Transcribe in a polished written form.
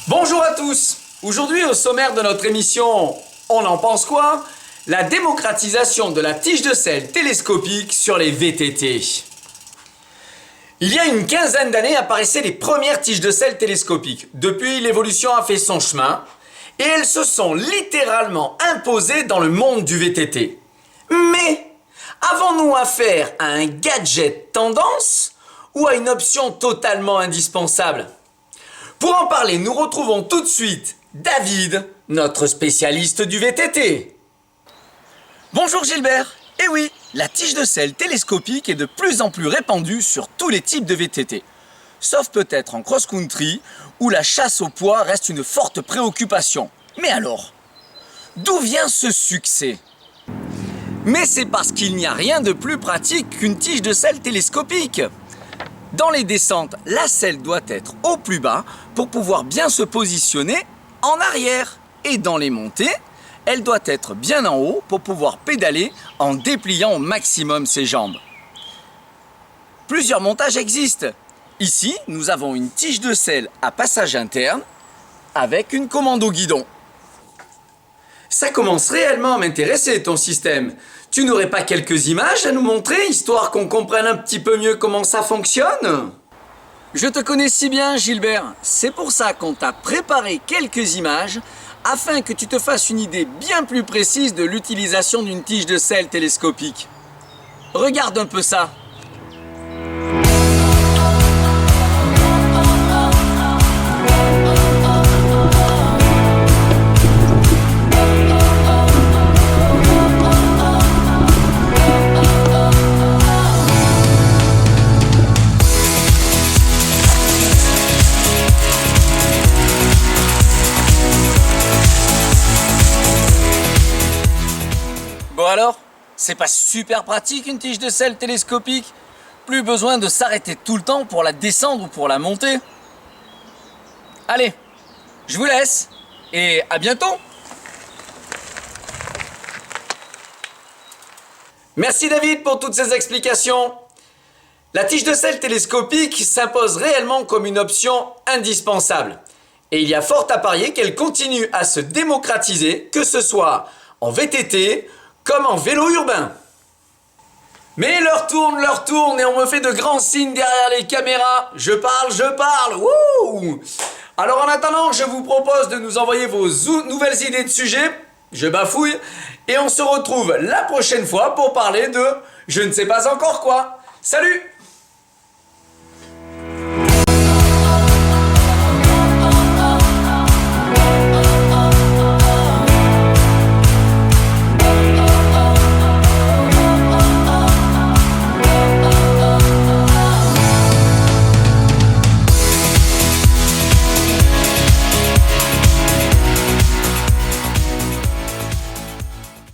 Bonjour à tous. Aujourd'hui, au sommaire de notre émission On en pense quoi? La démocratisation de la tige de sel télescopique sur les VTT. Il y a une quinzaine d'années apparaissaient les premières tiges de sel télescopiques. Depuis, l'évolution a fait son chemin et elles se sont littéralement imposées dans le monde du VTT. Mais avons-nous affaire à un gadget tendance ou à une option totalement indispensable? Pour en parler, nous retrouvons tout de suite David, notre spécialiste du VTT. Bonjour Gilbert. Eh oui, la tige de sel télescopique est de plus en plus répandue sur tous les types de VTT. Sauf peut-être en cross-country, où la chasse au poids reste une forte préoccupation. Mais alors, d'où vient ce succès? Mais c'est parce qu'il n'y a rien de plus pratique qu'une tige de sel télescopique. Dans les descentes, la selle doit être au plus bas pour pouvoir bien se positionner en arrière. Et dans les montées, elle doit être bien en haut pour pouvoir pédaler en dépliant au maximum ses jambes. Plusieurs montages existent. Ici, nous avons une tige de sel à passage interne avec une commande au guidon. Ça commence réellement à m'intéresser, ton système. Tu n'aurais pas quelques images à nous montrer, histoire qu'on comprenne un petit peu mieux comment ça fonctionne? Je te connais si bien, Gilbert. C'est pour ça qu'on t'a préparé quelques images afin que tu te fasses une idée bien plus précise de l'utilisation d'une tige de sel télescopique. Regarde un peu ça. Bon alors, c'est pas super pratique une tige de sel télescopique? Plus besoin de s'arrêter tout le temps pour la descendre ou pour la monter. Allez, je vous laisse et à bientôt. Merci David pour toutes ces explications. La tige de sel télescopique s'impose réellement comme une option indispensable. Et il y a fort à parier qu'elle continue à se démocratiser, que ce soit en VTT comme en vélo urbain. Mais l'heure tourne et on me fait de grands signes derrière les caméras. Je parle, wouh! Alors en attendant, je vous propose de nous envoyer vos nouvelles idées de sujets. Je bafouille. Et on se retrouve la prochaine fois pour parler de je ne sais pas encore quoi. Salut!